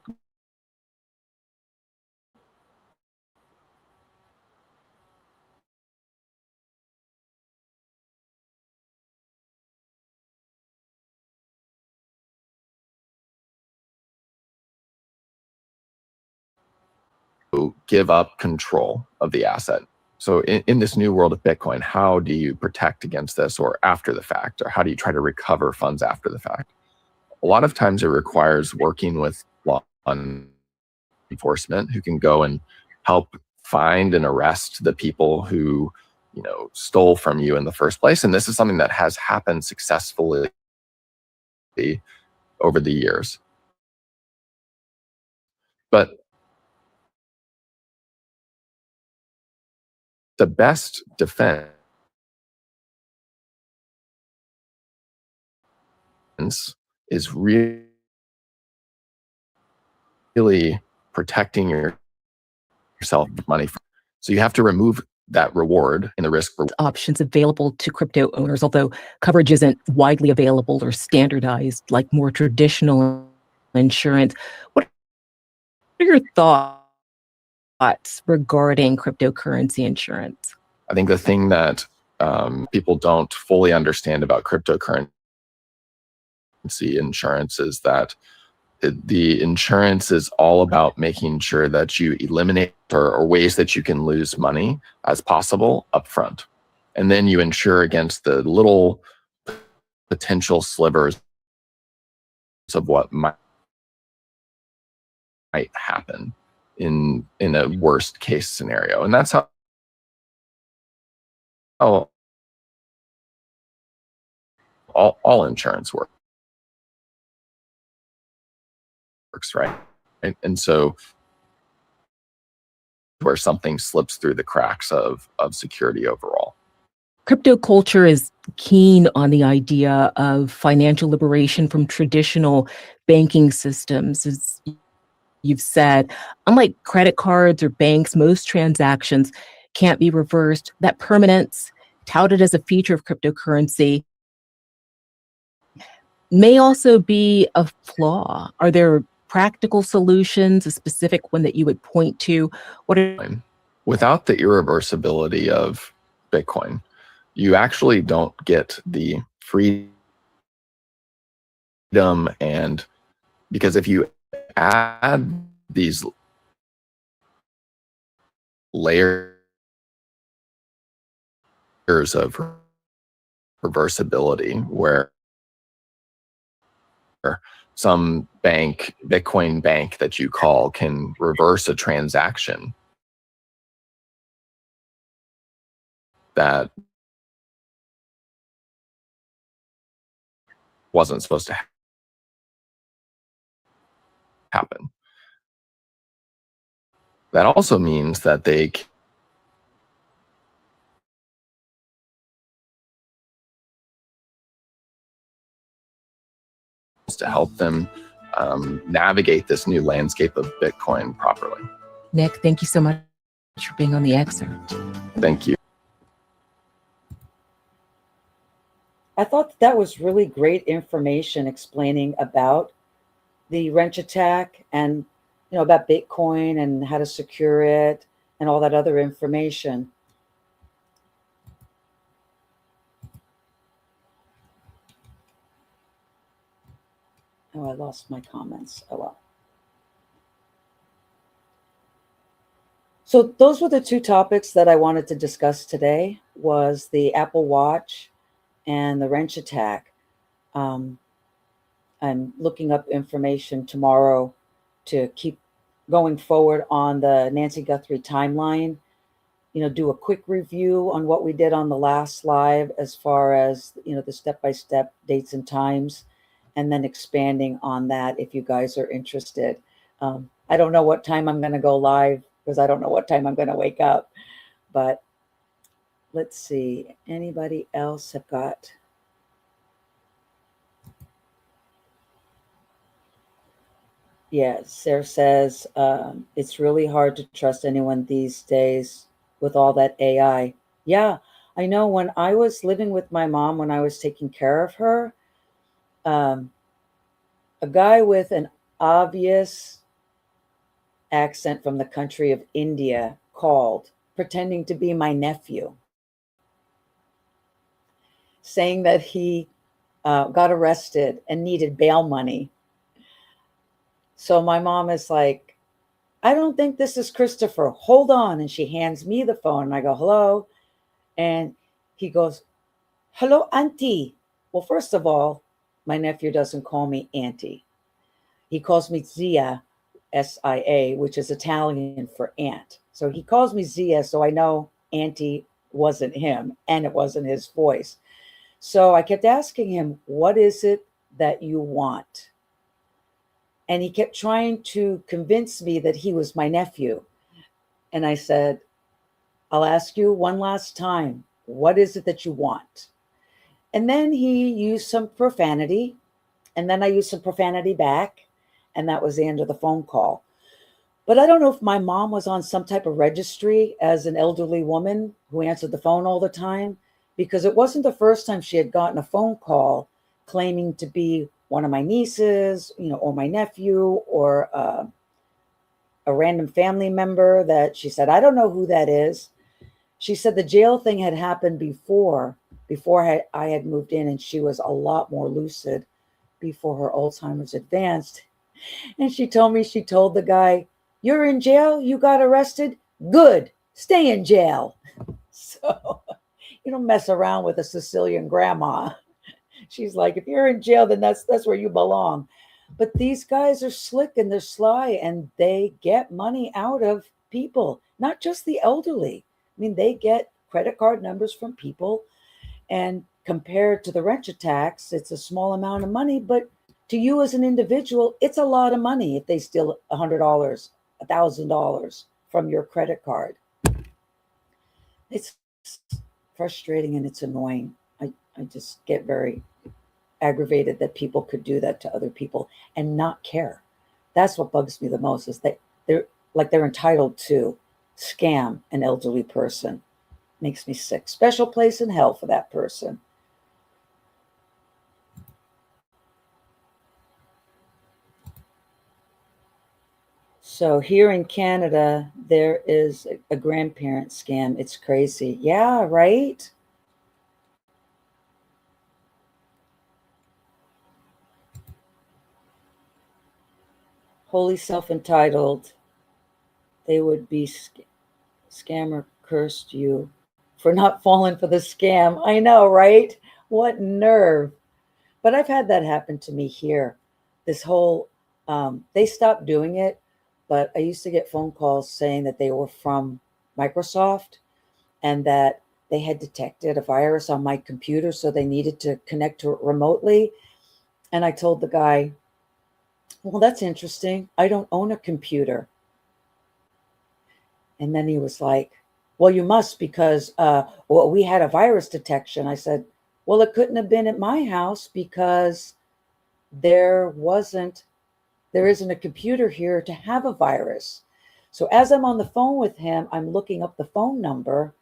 give up control of the asset. So in this new world of Bitcoin, how do you protect against this, or after the fact, or how do you try to recover funds after the fact? A lot of times it requires working with law enforcement who can go and help find and arrest the people who, stole from you in the first place. And this is something that has happened successfully over the years. But the best defense is really protecting yourself with money. So you have to remove that reward in the risk options available to crypto owners, although coverage isn't widely available or standardized like more traditional insurance. What are your thoughts regarding cryptocurrency insurance? I think the thing that people don't fully understand about cryptocurrency insurance is that the insurance is all about making sure that you eliminate or ways that you can lose money as possible upfront. And then you insure against the little potential slivers of what might happen in a worst case scenario. And that's how all insurance works, right? And so where something slips through the cracks of security overall. Crypto culture is keen on the idea of financial liberation from traditional banking systems. Is You've said, unlike credit cards or banks, most transactions can't be reversed. That permanence, touted as a feature of cryptocurrency, may also be a flaw. Are there practical solutions, a specific one that you would point to? What are Without the irreversibility of Bitcoin, you actually don't get the freedom, and because if you add these layers of reversibility where some bank, Bitcoin bank that you call, can reverse a transaction that wasn't supposed to happen. That also means that they can to help them navigate this new landscape of Bitcoin properly. Nick, thank you so much for being on the excerpt. Thank you. I thought that was really great information explaining about the wrench attack and about Bitcoin and how to secure it and all that other information. Oh, I lost my comments. Oh well. So those were the two topics that I wanted to discuss today, was the Apple Watch and the wrench attack. I'm looking up information tomorrow to keep going forward on the Nancy Guthrie timeline. Do a quick review on what we did on the last live as far as, the step-by-step dates and times, and then expanding on that if you guys are interested. I don't know what time I'm going to go live because I don't know what time I'm going to wake up. But let's see. Anybody else have got? Yeah, Sarah says it's really hard to trust anyone these days with all that AI. Yeah, I know when I was living with my mom, when I was taking care of her, um, a guy with an obvious accent from the country of India called, pretending to be my nephew, saying that he got arrested and needed bail money. So my mom is like, I don't think this is Christopher. Hold on. And she hands me the phone. And I go, hello. And he goes, hello, Auntie. Well, first of all, my nephew doesn't call me Auntie. He calls me Zia, S-I-A, which is Italian for aunt. So he calls me Zia, so I know Auntie wasn't him and it wasn't his voice. So I kept asking him, what is it that you want? And he kept trying to convince me that he was my nephew. And I said, I'll ask you one last time, what is it that you want? And then he used some profanity, and then I used some profanity back, and that was the end of the phone call. But I don't know if my mom was on some type of registry as an elderly woman who answered the phone all the time, because it wasn't the first time she had gotten a phone call claiming to be one of my nieces, or my nephew, or a random family member that she said, I don't know who that is. She said the jail thing had happened before I had moved in, and she was a lot more lucid before her Alzheimer's advanced. And she told me she told the guy, you're in jail? You got arrested? Good. Stay in jail. So you don't mess around with a Sicilian grandma. She's like, if you're in jail, then that's where you belong. But these guys are slick and they're sly, and they get money out of people, not just the elderly. I mean, they get credit card numbers from people, and compared to the wrench attacks, it's a small amount of money, but to you as an individual, it's a lot of money if they steal $100, $1,000 from your credit card. It's frustrating and it's annoying. I just get very aggravated that people could do that to other people and not care. That's what bugs me the most, is that they're entitled to scam an elderly person. Makes me sick. Special place in hell for that person. So here in Canada, there is a grandparent scam. It's crazy. Yeah, right? Wholly self-entitled. They would be scammer cursed you for not falling for the scam. I know, right? What nerve. But I've had that happen to me here. This whole, they stopped doing it, but I used to get phone calls saying that they were from Microsoft and that they had detected a virus on my computer, so they needed to connect to it remotely. And I told the guy, well, that's interesting. I don't own a computer. And then he was like, well, you must, because well, we had a virus detection. I said, well, it couldn't have been at my house because there isn't a computer here to have a virus. So as I'm on the phone with him, I'm looking up the phone number,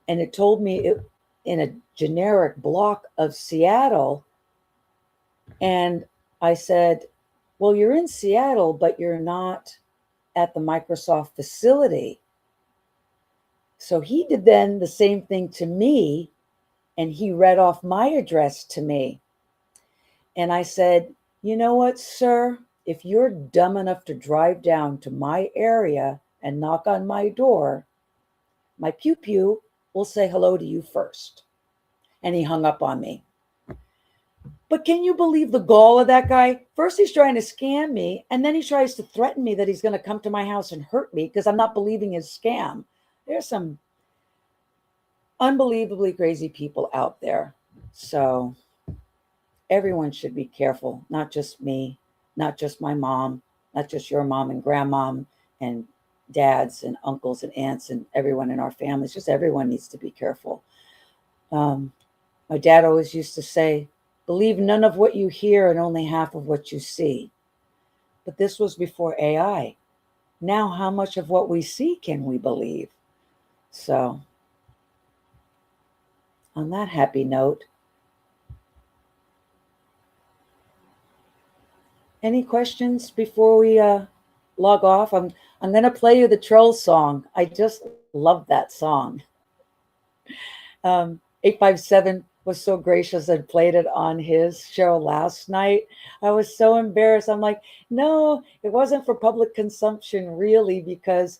and it told me it in a generic block of Seattle. And I said, well, you're in Seattle, but you're not at the Microsoft facility. So he did then the same thing to me, and he read off my address to me. And I said, you know what, sir? If you're dumb enough to drive down to my area and knock on my door, my pew-pew will say hello to you first. And he hung up on me. But can you believe the gall of that guy? First, he's trying to scam me, and then he tries to threaten me that he's going to come to my house and hurt me because I'm not believing his scam. There's some unbelievably crazy people out there. So everyone should be careful, not just me, not just my mom, not just your mom and grandmom and dads and uncles and aunts and everyone in our families. Just everyone needs to be careful. My dad always used to say, believe none of what you hear and only half of what you see. But this was before AI. Now, how much of what we see can we believe? So, on that happy note, any questions before we log off? I'm going to play you the Troll song. I just love that song. 857 was so gracious and played it on his show last night. I was so embarrassed. I'm like, no, it wasn't for public consumption, really, because,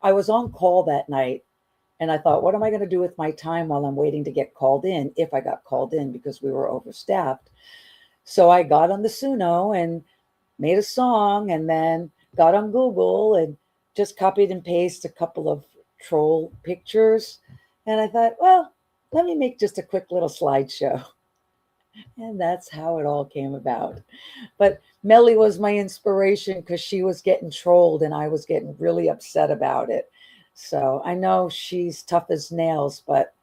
I was on call that night. And I thought, what am I going to do with my time while I'm waiting to get called in, if I got called in, because we were overstaffed. So I got on the Suno and made a song, and then got on Google and just copied and pasted a couple of troll pictures. And I thought, well, let me make just a quick little slideshow. And that's how it all came about. But Melly was my inspiration because she was getting trolled and I was getting really upset about it. So I know she's tough as nails, but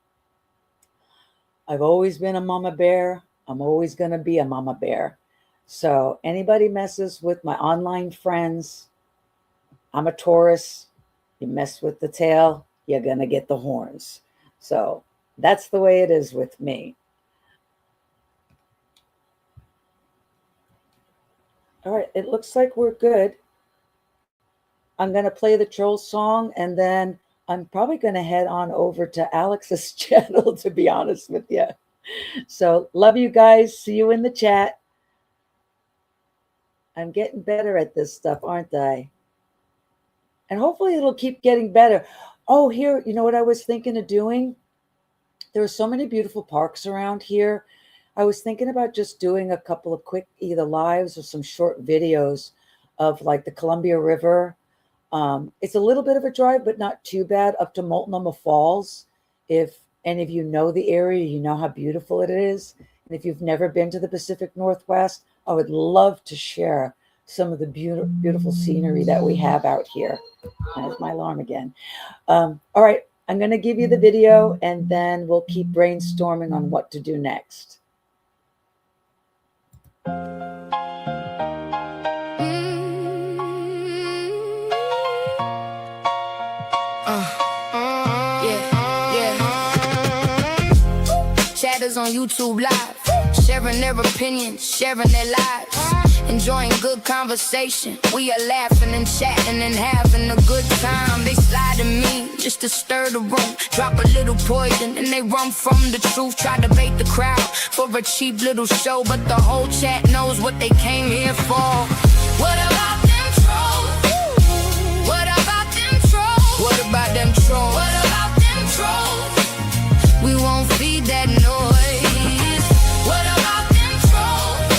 I've always been a mama bear. I'm always going to be a mama bear. So anybody messes with my online friends, I'm a Taurus. You mess with the tail, you're going to get the horns. So that's the way it is with me. All right, it looks like we're good. I'm going to play the troll song, and then I'm probably going to head on over to Alex's channel, to be honest with you. So love you guys. See you in the chat. I'm getting better at this stuff, aren't I? And hopefully it'll keep getting better. Oh, here, you know what I was thinking of doing? There are so many beautiful parks around here. I was thinking about just doing a couple of quick either lives or some short videos of like the Columbia River. It's a little bit of a drive, but not too bad, up to Multnomah Falls. If any of you know the area, you know how beautiful it is. And if you've never been to the Pacific Northwest, I would love to share some of the beautiful scenery that we have out here. There's my alarm again. All right, I'm going to give you the video, and then we'll keep brainstorming on what to do next. on YouTube Live, sharing their opinions, sharing their lives, enjoying good conversation. We are laughing and chatting and having a good time. They slide to me just to stir the room, drop a little poison and they run from the truth. Try to bait the crowd for a cheap little show, but the whole chat knows what they came here for. What about them trolls? What about them trolls? What about them trolls? What about them trolls? We won't feed that noise. What about them trolls?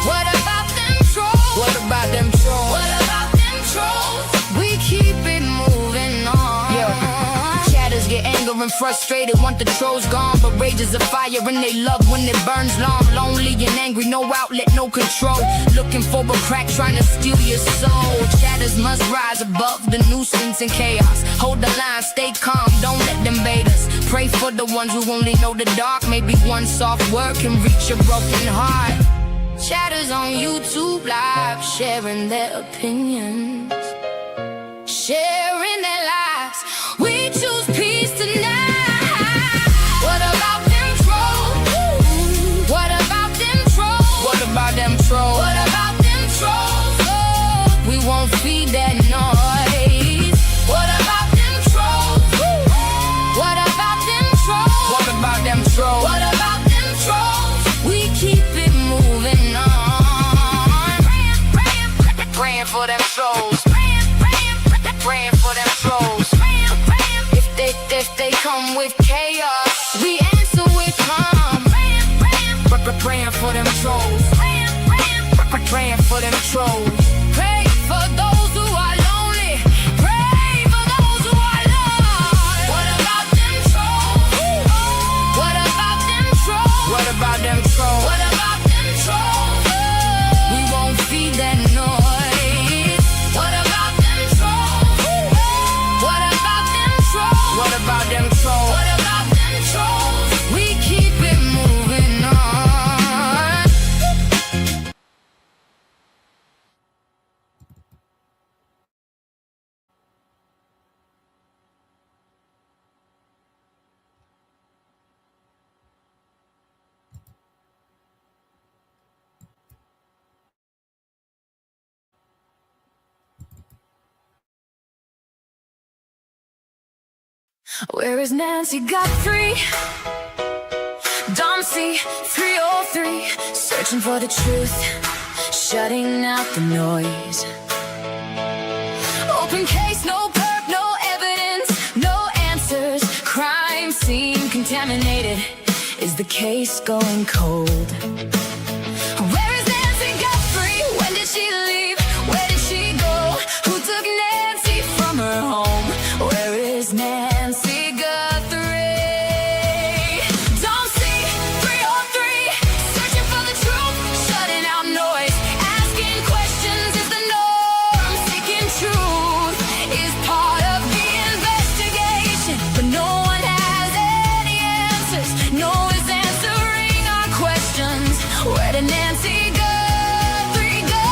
What about them trolls? What about them trolls? What about them trolls? We keep it moving on. Yeah. Chatters get angry and frustrated, want the trolls gone, but rage is a fire and they love when it burns long. Lonely and angry, no outlet, no control. Looking for a crack, trying to steal your soul. Chatters must rise above the nuisance and chaos. Hold the line, stay calm, don't let them bait us. Pray for the ones who only know the dark. Maybe one soft word can reach a broken heart. Chatters on YouTube Live, sharing their opinions, sharing their lives. We choose peace tonight. What about them trolls? What about them trolls? What about them trolls? What about them trolls? Oh, we won't feed that noise. What about them trolls? What about them trolls? What about them trolls? What about them trolls? We keep it moving on. Praying for them trolls. Praying for them trolls. If they come with chaos, we answer with calm. Praying for them trolls. Praying for them trolls. Pray for those who are lonely. Pray for those who are lost. What about them trolls? What about them trolls? What about them trolls? What about them trolls? We won't feed that noise. What about them trolls? What about them trolls? What about them trolls? What about them trolls? We keep it moving on. Where is Nancy Guthrie? Domsey 303, searching for the truth, shutting out the noise. Open case, no perp, no evidence, no answers. Crime scene contaminated. Is the case going cold? Where is Nancy Guthrie? When did she leave? Where did she go? Who took Nancy from her home? Where is Nancy Guthrie? Domsey 303, searching for the truth, shutting out noise, asking questions is the norm. Seeking truth is part of the investigation, but no one has any answers. No one's answering our questions. Where did Nancy Guthrie go?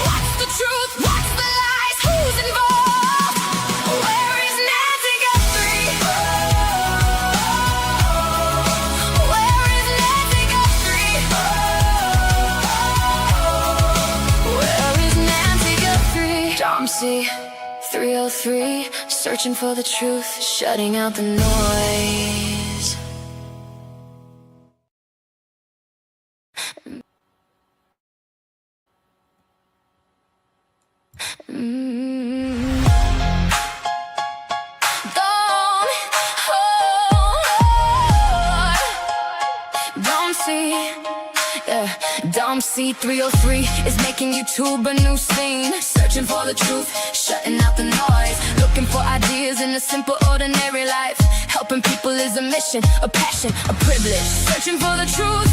What's the truth? What's the lies? Who's involved? Where is Nancy Guthrie? Where is Nancy Guthrie? Where is Nancy Guthrie? Domsey 303, searching for the truth, shutting out the noise. Domsey 303 is making YouTube a new scene, searching for the truth, shutting out the noise, looking for ideas in a simple ordinary life. Helping people is a mission, a passion, a privilege. Searching for the truth,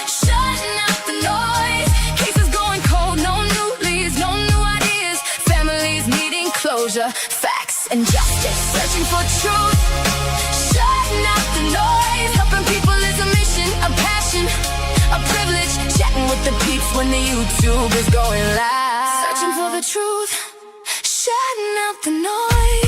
shutting out the noise. Cases going cold, no new leads, no new ideas. Families needing closure, facts and justice. Searching for truth, shutting out the noise. Helping people is a mission, a passion, a privilege. Chatting with the peeps when the YouTube is going live. Searching for the truth, shutting out the noise.